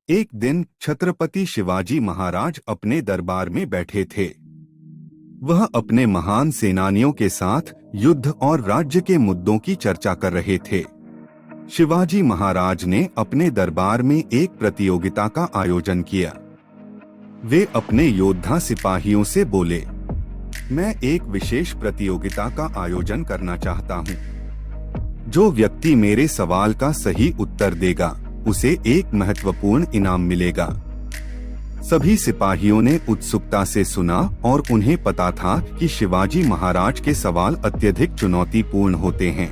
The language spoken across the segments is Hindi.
एक दिन छत्रपति शिवाजी महाराज अपने दरबार में बैठे थे। वह अपने महान सेनानियों के साथ युद्ध और राज्य के मुद्दों की चर्चा कर रहे थे। शिवाजी महाराज ने अपने दरबार में एक प्रतियोगिता का आयोजन किया। वे अपने योद्धा सिपाहियों से बोले, मैं एक विशेष प्रतियोगिता का आयोजन करना चाहता हूँ। जो व्यक्ति मेरे सवाल का सही उत्तर देगा उसे एक महत्वपूर्ण इनाम मिलेगा। सभी सिपाहियों ने उत्सुकता से सुना और उन्हें पता था कि शिवाजी महाराज के सवाल अत्यधिक चुनौतीपूर्ण होते हैं।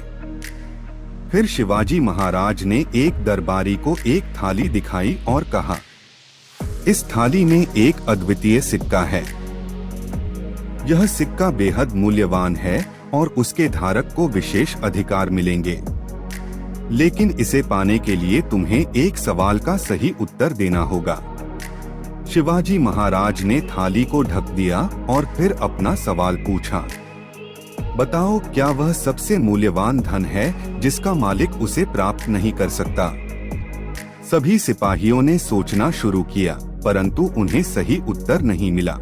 फिर शिवाजी महाराज ने एक दरबारी को एक थाली दिखाई और कहा, इस थाली में एक अद्वितीय सिक्का है। यह सिक्का बेहद मूल्यवान है और उसके धारक को विशेष अधिकार मिलेंगे, लेकिन इसे पाने के लिए तुम्हें एक सवाल का सही उत्तर देना होगा। शिवाजी महाराज ने थाली को ढक दिया और फिर अपना सवाल पूछा, बताओ, क्या वह सबसे मूल्यवान धन है जिसका मालिक उसे प्राप्त नहीं कर सकता? सभी सिपाहियों ने सोचना शुरू किया, परंतु उन्हें सही उत्तर नहीं मिला।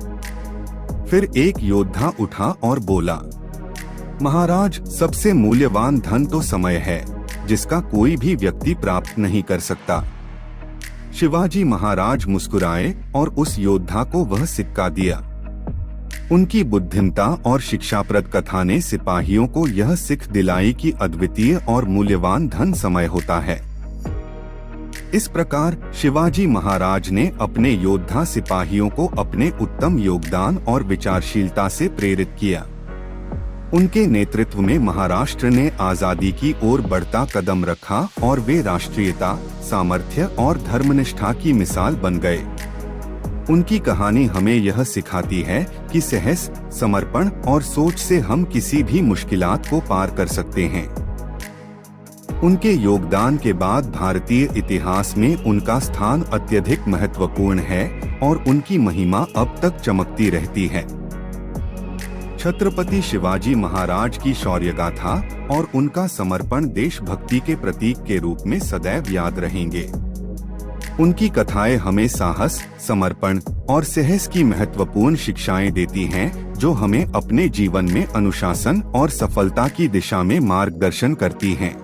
फिर एक योद्धा उठा और बोला, महाराज, सबसे मूल्यवान धन तो समय है, जिसका कोई भी व्यक्ति प्राप्त नहीं कर सकता। शिवाजी महाराज मुस्कुराए और उस योद्धा को वह सिक्का दिया। उनकी बुद्धिमता और शिक्षाप्रद कथा ने सिपाहियों को यह सीख दिलाई कि अद्वितीय और मूल्यवान धन समय होता है। इस प्रकार शिवाजी महाराज ने अपने योद्धा सिपाहियों को अपने उत्तम योगदान और विचारशीलता से प्रेरित किया। उनके नेतृत्व में महाराष्ट्र ने आजादी की ओर बढ़ता कदम रखा और वे राष्ट्रीयता, सामर्थ्य और धर्मनिष्ठा की मिसाल बन गए। उनकी कहानी हमें यह सिखाती है कि साहस, समर्पण और सोच से हम किसी भी मुश्किलात को पार कर सकते हैं। उनके योगदान के बाद भारतीय इतिहास में उनका स्थान अत्यधिक महत्वपूर्ण है और उनकी महिमा अब तक चमकती रहती है। छत्रपति शिवाजी महाराज की शौर्य गाथा और उनका समर्पण देशभक्ति के प्रतीक के रूप में सदैव याद रहेंगे। उनकी कथाएं हमें साहस, समर्पण और साहस की महत्वपूर्ण शिक्षाएं देती हैं, जो हमें अपने जीवन में अनुशासन और सफलता की दिशा में मार्गदर्शन करती हैं।